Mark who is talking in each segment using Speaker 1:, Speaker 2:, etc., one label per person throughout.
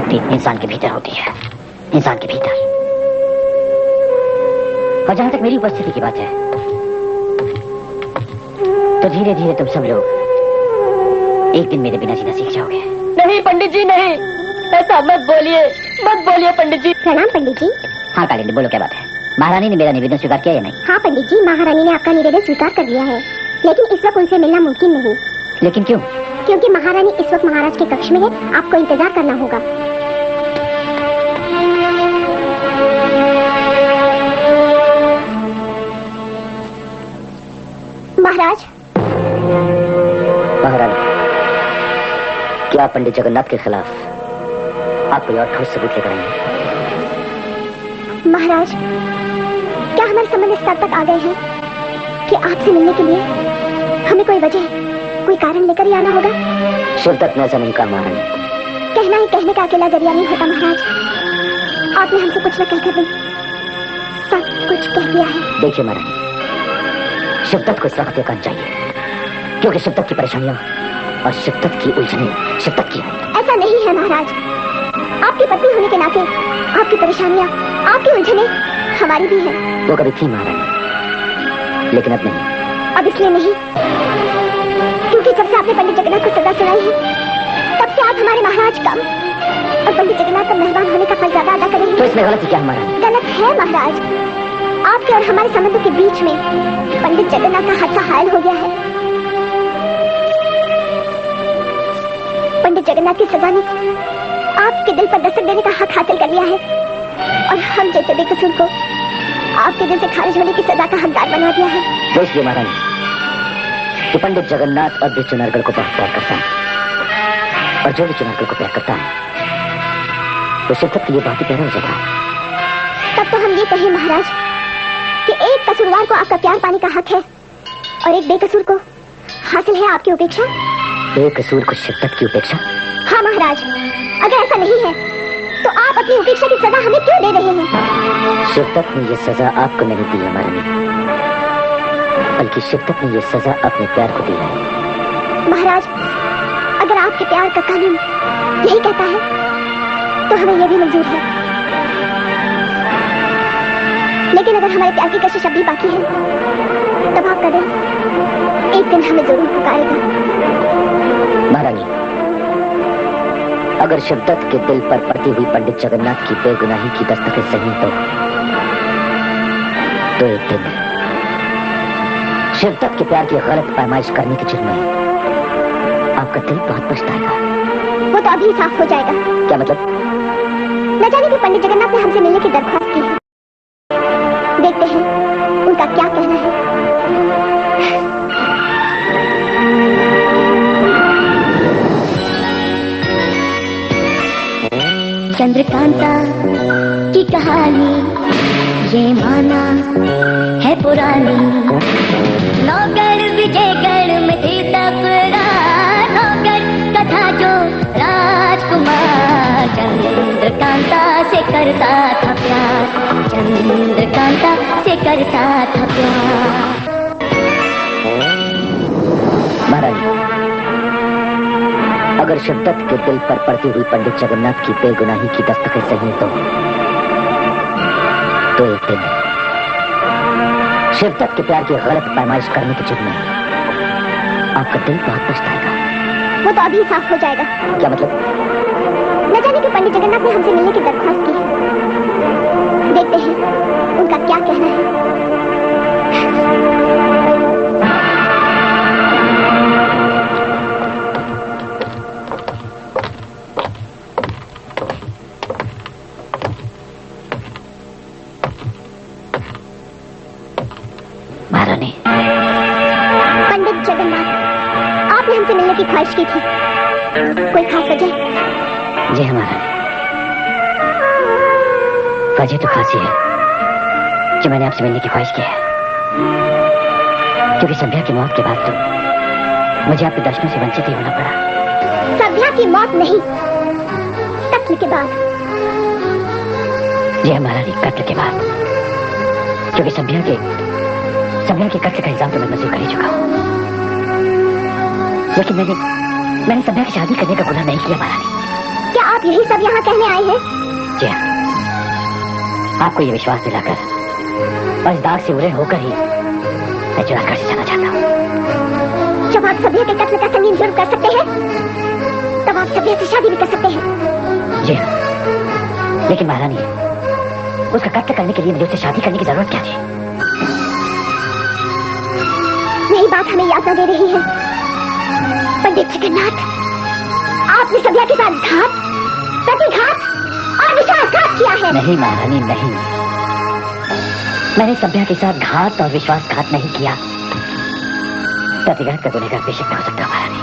Speaker 1: शक्ति इंसान के भीतर होती है, इंसान के भीतर। और जहां तक मेरी उपस्थिति की बात है, तो धीरे धीरे तुम सब लोग एक दिन मेरे बिना जीना सीख जाओगे।
Speaker 2: नहीं पंडित जी, नहीं, ऐसा मत बोलिए पंडित जी।
Speaker 3: प्रणाम पंडित जी।
Speaker 1: हाँ कालिंदी, बोलो क्या बात है? महारानी ने मेरा निवेदन स्वीकार किया या नहीं?
Speaker 3: हाँ पंडित जी, महारानी ने आपका निवेदन स्वीकार कर लिया है, लेकिन इस वक्त उनसे मिलना मुमकिन नहीं।
Speaker 1: लेकिन क्यों?
Speaker 3: क्योंकि महारानी इस वक्त महाराज के कक्ष में है, आपको इंतजार करना होगा। महाराज।
Speaker 1: महारानी, क्या पंडित जगन्नाथ के खिलाफ आप कोई और ठोस सबूत लेकर आएंगे?
Speaker 3: महाराज, क्या हमारे संबंध इस स्तर तक आ गए हैं कि आपसे मिलने के लिए हमें कोई वजह, कोई कारण लेकर ही आना होगा?
Speaker 1: शिवदत्त ने ऐसा नहीं कहा महारानी।
Speaker 3: कहना ही कहने का अकेला जरिया नहीं होता महाराज। आपने हमसे कुछ न कहकर भी सब कुछ कह दिया है।
Speaker 1: देखिए महारानी, शिवदत्त को इस वक्त एकांत चाहिए, क्योंकि शिवदत्त की परेशानियां और शिवदत्त की उलझने शिवदत्त की है।
Speaker 3: ऐसा नहीं है महाराज, आपकी पत्नी होने के नाते आपकी परेशानियां, आपकी उलझने हमारी भी हैं।
Speaker 1: वो कभी थी महारानी, लेकिन अब नहीं।
Speaker 3: अब इसलिए नहीं क्योंकि जब से आपने पंडित जगन्नाथ को सजा सुनाई है, तब से आप हमारे महाराज कम और पंडित जगन्नाथ का मेहमान होने का फर्ज ज्यादा अदा करेंगे।
Speaker 1: तो इसमें गलत क्या है महारानी?
Speaker 3: गलत है महाराज, आपके और हमारे संबंधों के बीच में पंडित जगन्नाथ का हादसा हायल हो गया है। पंडित जगन्नाथ की सजा ने आपके दिल पर दस्तक देने का हक हासिल कर लिया है, और हम जैसे बेकसूर को आपके दिल से खारिज होने की सजा का हकदार बना दिया है।
Speaker 1: तो इसलिए महारानी कि पंडित जगन्नाथ और चुनारगढ़ को बहुत प्यार करता है, और जो भी चुनारगढ़ को प्यार करता है वो शिवदत्त के लिए बहुत ही प्यारा हो जाता है।
Speaker 3: तब तो हम ये कहें महाराज कि एक कसूरवार को आपका प्यार पाने का हक है, और एक बेकसूर को हासिल है आपकी उपेक्षा।
Speaker 1: बेकसूर को शिवदत्त की उपेक्षा?
Speaker 3: हाँ महाराज, अगर ऐसा नहीं है तो आप अपनी उपेक्षा की सजा हमें क्यों दे रहे हैं?
Speaker 1: शिवदत्त ने ये सजा आपको नहीं दी है महारानी, बल्कि शिवदत्त ने ये सजा अपने प्यार को दी है।
Speaker 3: महाराज, अगर आपके प्यार का कानून यही कहता है तो हमें यह भी मंजूर है, लेकिन अगर हमारे प्यार की कशिश अभी बाकी है, तब आपका दिल एक दिन हमें जरूर पुकारेगा।
Speaker 1: महारानी, अगर शिवदत्त के दिल पर पड़ती हुई पंडित जगन्नाथ की बेगुनाही की दस्तकें सही तो एक दिन शिवदत्त के प्यार की गलत पैमाइश करने के जुर्म में आपका दिल बहुत पछताएगा।
Speaker 3: वो तो अभी साफ हो जाएगा।
Speaker 1: क्या मतलब?
Speaker 3: न जाने कि पंडित जगन्नाथ ने हमसे मिलने की दरख्वास्त की है, देखते हैं उनका क्या कहना है। चंद्रकांता की कहानी ये माना है पुरानी, नौकर विजयगढ़ में थी तकरार, नौकर कथा जो राजकुमार चंद्रकांता से करता था प्यार, चंद्रकांता से करता था प्यार।
Speaker 1: महारानी, अगर शिवदत्त के दिल पर पड़ती हुई पंडित जगन्नाथ की बेगुनाही की दस्तकें सही तो एक दिन शिवदत्त के प्यार की गलत पैमाइश करने के जुर्म में आपका दिल बहुत पछताएगा।
Speaker 3: वो तो अभी साफ हो जाएगा।
Speaker 1: क्या मतलब?
Speaker 3: न जाने कि पंडित जगन्नाथ ने हमसे मिलने की दरख्वास्त की है, देखते हैं उनका क्या कहना है।
Speaker 1: महारानी,
Speaker 3: पंडित जगन्नाथ, आपने हमसे मिलने की ख्वाहिश की थी, कोई खास वजह?
Speaker 1: जी हाँ महारानी, वजह तो खासी है कि मैंने आपसे मिलने की ख्वाहिश की है, क्योंकि संध्या की मौत के बाद तो मुझे आपके दर्शनों से वंचित ही होना पड़ा।
Speaker 3: संध्या की मौत नहीं, कत्ल के बाद।
Speaker 1: जी हाँ महारानी, कत्ल के बाद, क्योंकि संध्या के कत्ल का इल्जाम तो मैं मंजूर कर ही चुका हूँ, लेकिन मैंने संध्या की शादी करने का गुनाह नहीं किया महारानी।
Speaker 3: क्या आप यही सब यहाँ कहने आए हैं?
Speaker 1: जी हाँ, आपको ये विश्वास दिलाकर और इस दाग से उड़े होकर ही मैं चुनारगढ़ से जाना चाहता हूँ।
Speaker 3: जब आप सभ्य के कत्ल का संगीन जुर्म कर सकते हैं, तब आप सभ्य से शादी भी कर सकते हैं।
Speaker 1: जी हाँ, लेकिन महारानी, उसका कत्ल करने के लिए मुझे उससे शादी करने की जरूरत क्या थी?
Speaker 3: यही बात हमें याद न दे रही है पंडित जगन्नाथ। आपने सभ्या के साथ घात, प्रतिघात और विश्वासघात किया है।
Speaker 1: नहीं महारानी, नहीं, मैंने सभ्या के साथ घात और विश्वासघात नहीं किया। प्रतिघात का गुनहगार बेशक हो सकता महारानी।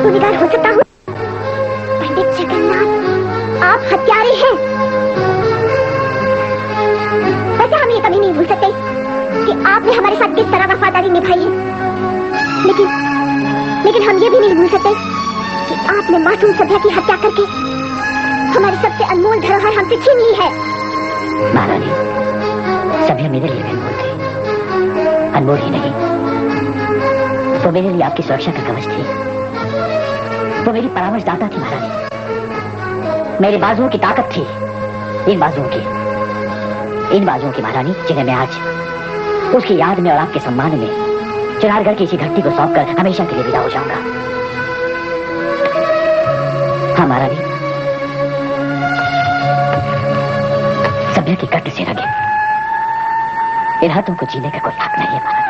Speaker 3: गुनहगार हो सकता हूँ? पंडित जगन्नाथ, आप हत्यारे हैं। वैसे हम ये कभी नहीं भूल सकते कि आपने हमारे साथ किस तरह वफादारी निभाई है, लेकिन हम ये भी नहीं भूल सकते कि आपने मासूम सभ्या की हत्या करके हमारी सबसे अनमोल धरोहर हमसे छीन ली है।
Speaker 1: महारानी, सभ्या मेरे लिए भी अनमोल थी, अनमोल ही नहीं, वो मेरे लिए आपकी सुरक्षा का कवच थी, वो मेरी परामर्शदाता थी महारानी। मेरे बाजुओं की ताकत थी, इन बाजुओं की महारानी, जिन्हें मैं आज उसकी याद में और आपके सम्मान में चुनारगढ़ की इसी घट्टी को सौंपकर हमेशा के लिए विदा हो जाऊंगा। हाँ महारानी, सभ्या की कट से लगे इन हाथों को जीने का कोई हक नहीं है महारानी।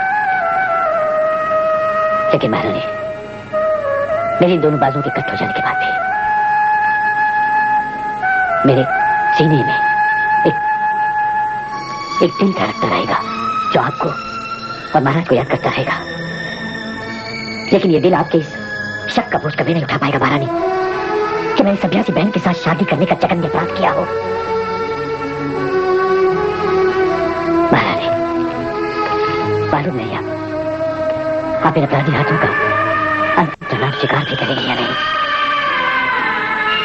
Speaker 1: लेकिन महारानी, मेरे इन दोनों बाजुओं के कट हो जाने के बाद भी मेरे सीने में एक दिल धड़कता रहेगा जो आपको और महाराज को याद करता रहेगा। लेकिन ये दिल आपके इस शक का बोझ कभी नहीं उठा पाएगा महारानी कि मैंने सभ्या से बहन के साथ शादी करने का जघन्य अपराध किया हो। महारानी, मालूम नहीं आप इन अपराधी हाथों का अंतिम चुनाव शिकार भी करेंगे या नहीं,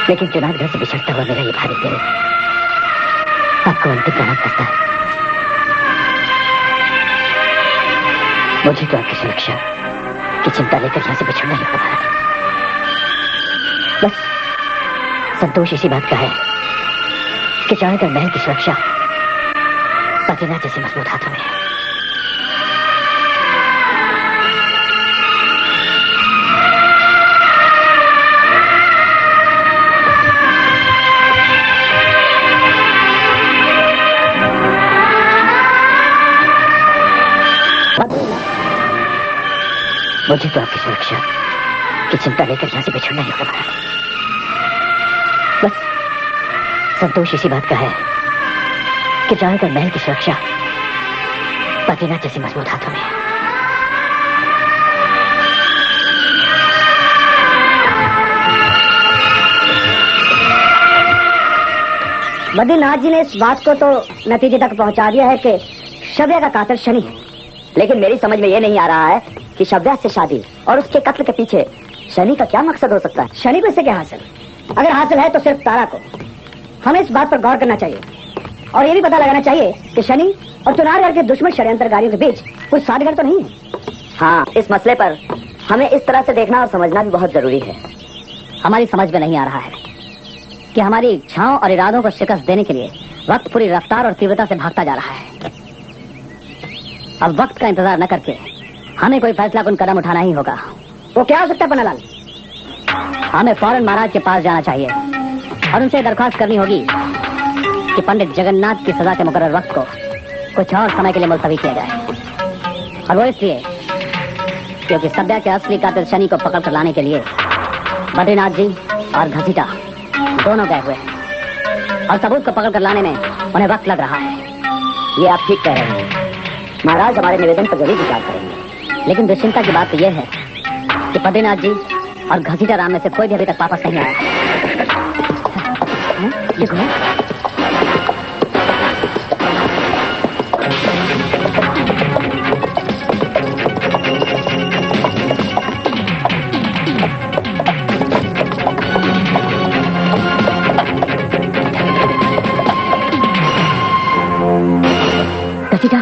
Speaker 1: लेकिन चुनाव से बिछड़ता हुआ मेरा ये भारी दिल आपको अंतिम प्रणाम करता है। मुझे तो आपकी सुरक्षा की चिंता लेकर यहां से बिछड़ना ही होगा। बस संतोष इसी बात का है कि चाहकर महल की सुरक्षा पतिना जैसे मजबूत हाथों में है। मुझे तो आपकी सुरक्षा की चिंता लेकर यहां से बिछड़ना ही होगा। बस संतोष इसी बात का है कि चाहकर महल की सुरक्षा पतिना जैसे मजबूत हाथों में है।
Speaker 2: बद्रीनाथ जी ने इस बात को तो नतीजे तक पहुंचा दिया है कि सभ्या का कातिल शनि है, लेकिन मेरी समझ में यह नहीं आ रहा है कि सभ्या से शादी और उसके कत्ल के पीछे शनि का क्या मकसद हो सकता है। शनि को इससे क्या हासिल? अगर हासिल है तो सिर्फ तारा को। हमें इस बात पर गौर करना चाहिए और ये भी पता लगाना चाहिए कि शनि और चुनारगढ़ के दुश्मन षड्यंत्रकारियों के बीच कोई साठगांठ तो नहीं है।
Speaker 1: हाँ, इस मसले पर हमें इस तरह से देखना और समझना भी बहुत जरूरी है।
Speaker 2: हमारी समझ में नहीं आ रहा है कि हमारी इच्छाओं और इरादों को शिकस्त देने के लिए वक्त पूरी रफ्तार और तीव्रता से भागता जा रहा है। अब वक्त का इंतजार न करके हमें कोई फैसला कुन कदम उठाना ही होगा। वो क्या हो सकता है पन्नालाल? हमें फौरन महाराज के पास जाना चाहिए और उनसे दरख्वास्त करनी होगी कि पंडित जगन्नाथ की सजा के मुकर्रर वक्त को कुछ और समय के लिए मुलतवी किया जाए। और वो इसलिए क्योंकि सभ्या के असली कातिल शनि को पकड़ कर लाने के लिए बद्रीनाथ जी और घसीटा दोनों गए हुए हैं और सबूत को पकड़ कर लाने में उन्हें वक्त लग रहा है।
Speaker 1: ये आप ठीक कह रहे हैं। महाराज हमारे निवेदन पर जरूर विचार करेंगे।
Speaker 2: लेकिन दुश्चिंता की बात तो यह है कि बद्रीनाथ जी और घसीटा राम में से कोई भी अभी तक वापस नहीं आया। देखो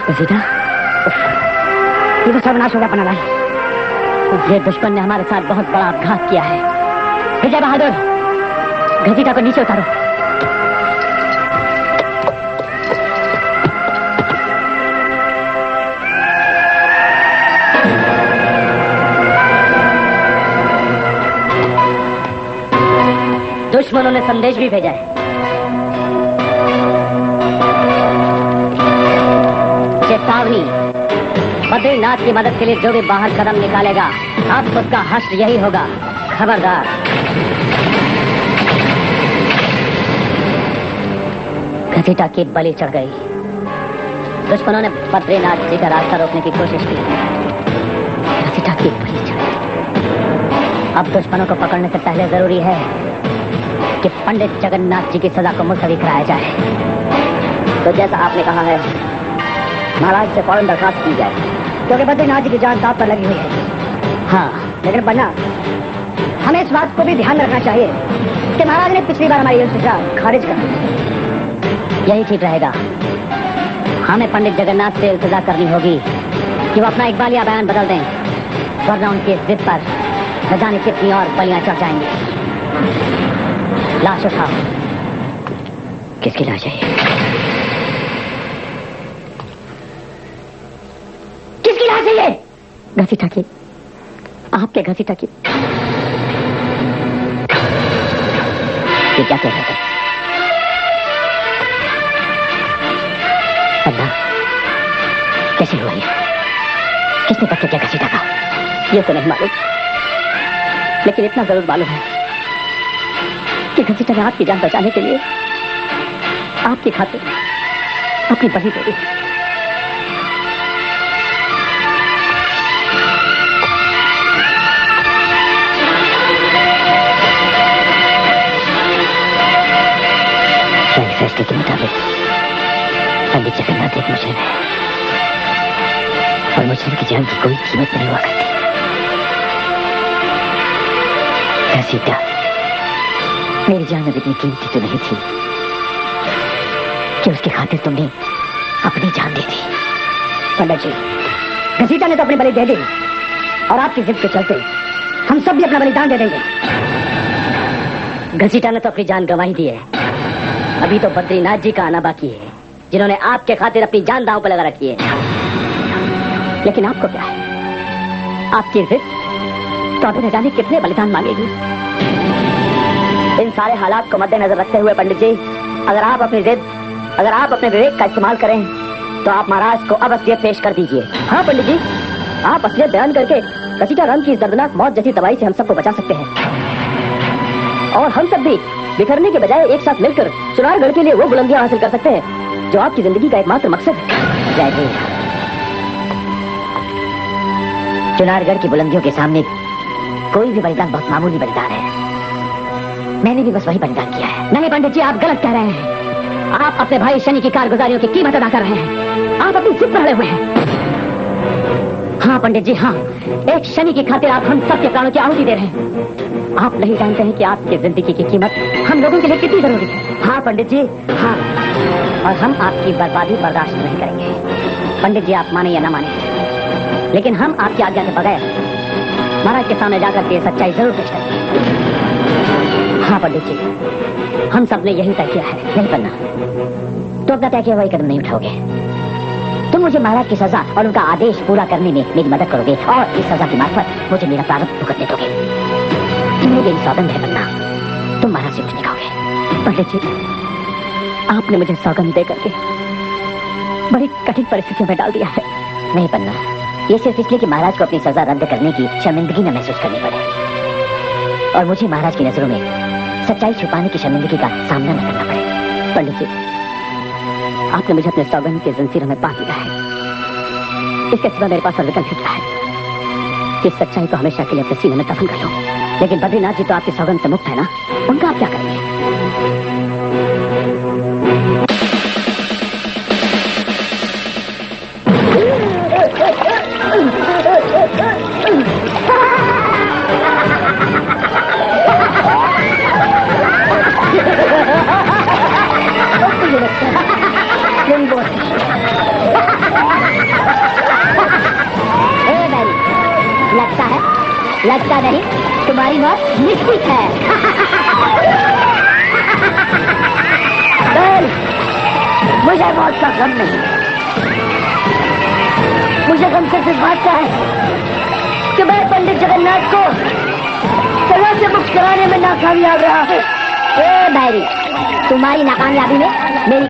Speaker 2: घसीटा, ये तो सर्वनाश होगा पन्नालाल। ये दुश्मन ने हमारे साथ बहुत बड़ा अपघात किया है। विजय बहादुर, घसीटा को नीचे उतारो। दुश्मनों ने संदेश भी भेजा है। चेतावनी, बद्रीनाथ की मदद के लिए जो भी बाहर कदम निकालेगा अब उसका हश्र यही होगा। खबरदार। घसीटा की बलि चढ़ गई। दुश्मनों ने बद्रीनाथ जी का रास्ता रोकने की कोशिश की। घसीटा की बलि चढ़ गई। अब दुश्मनों को पकड़ने से पहले जरूरी है कि पंडित जगन्नाथ जी की सजा को मुलतवी कराया जाए। तो जैसा आपने कहा है, महाराज से फौरन दरखास्त की जाए, क्योंकि बद्रीनाथ जी की जान दांव पर लगी हुई है। हाँ, लेकिन बन्ना, हमें इस बात को भी ध्यान रखना चाहिए कि महाराज ने पिछली बार हमारी सजा खारिज कर दी। यही ठीक रहेगा। हमें पंडित जगन्नाथ से इल्तिजा करनी होगी कि वो अपना इकबालिया बयान बदल दें, वरना उनकी जिद पर न जाने कितनी और बलियां चढ़ जाएंगी। लाश उठाओ। किसकी लाश है? किसकी लाश है ये? घसीटा की। आपके घसीटा की। ये क्या कह रहे थे? अल्लाह, कैसे हुआ ये? किसने पत्थर किया घसीटा का? ये तो नहीं मालूम, लेकिन इतना जरूर मालूम है कि घसीटा ने आपकी जान बचाने के लिए आपकी खातिर अपनी बलि दे दी। फैसले के मुताबिक पंडित जगन्नाथ एक मुजरिम है और मुजरिम की जान की कोई कीमत नहीं हुआ करती। घसीटा, मेरी जान अब इतनी कीमती तो नहीं थी कि उसकी खातिर तुमने अपनी जान दे दी। पंडित जी, घसीटा ने तो अपनी बलि दे दी और आपकी जिद के चलते हम सब भी अपना बलिदान दे देंगे। घसीटा ने तो अपनी जान गंवा ही दी है। अभी तो बद्रीनाथ जी का आना बाकी है, जिन्होंने आपके खातिर अपनी जान दांव पर लगा रखी है। लेकिन आपको क्या है? आपकी जिद तो अभी न जाने कितने बलिदान मांगेगी। इन सारे हालात को मद्देनजर रखते हुए पंडित जी, अगर आप अपनी विवेक का इस्तेमाल करें तो आप महाराज को अब असलियत पेश कर दीजिए। हाँ पंडित जी, आप असलियत बयान करके घसीटा राम की दर्दनाक मौत जैसी तबाही से हम सबको बचा सकते हैं, और हम सब भी बिखरने के बजाय एक साथ मिलकर चुनारगढ़ के लिए वो बुलंदियां हासिल कर सकते हैं जो आपकी जिंदगी का एकमात्र मकसद है। जय जी। चुनारगढ़ की बुलंदियों के सामने कोई भी बलिदान बहुत मामूली बलिदान है। मैंने भी बस वही बलिदान किया है। नहीं पंडित जी, आप गलत कह रहे हैं। आप अपने भाई शनि की कारगुजारियों की कीमत अदा कर रहे हैं। आप अपनी जिद पर अड़े हुए हैं। हाँ पंडित जी, हाँ, एक शनि की खातिर आप हम सबके प्राणों की आहुति दे रहे हैं। आप नहीं जानते हैं कि आपकी जिंदगी की कीमत हम लोगों के लिए कितनी जरूरी है। हाँ पंडित जी, हाँ, और हम आपकी बर्बादी बर्दाश्त नहीं करेंगे। पंडित जी, आप माने या ना माने, लेकिन हम आपकी आज्ञा के बगैर महाराज के सामने जाकर के सच्चाई जरूर पेश करेंगे। हाँ पंडित जी, हम सब ने यही तय किया है। नहीं बनना तो अपना तय किया वही कदम नहीं उठाओगे। तुम मुझे महाराज की सजा और उनका आदेश पूरा करने में मेरी मदद करोगे और इस सजा की मार्फत मुझे मेरा प्रारब्ध भुगतने दोगे। मेरी सौगंध है बनना, तुम महाराज से कुछ नहीं खाओगे। पंडित जी, आपने मुझे सौगंध दे करके बड़ी कठिन परिस्थितियों में डाल दिया है। नहीं बनना, ये सिर्फ इसलिए कि महाराज को अपनी सजा रद्द करने की शर्मिंदगी न महसूस करनी पड़े और मुझे महाराज की नजरों में सच्चाई छुपाने की शर्मिंदगी का सामना न करना पड़े। पंडित जी, आपने मुझे अपने सौगंध के जंजीरों में बांध दिया है। इसके सिवा मेरे पास और विकल्प क्या है? इस सच्चाई को हमेशा के लिए अपने सीने में दफन कर लो। लेकिन बद्रीनाथ जी तो आपकी सौगंध से मुक्त है ना, उनका आप क्या करेंगे? लगता नहीं तुम्हारी मौत निश्चित है। मुझे मौत का गम नहीं, मुझे गम सिर्फ इस बात का है कि मैं पंडित जगन्नाथ को सजा से मुक्त कराने में नाकामयाब रहा हूँ। ए बैरी, तुम्हारी नाकामयाबी में मेरी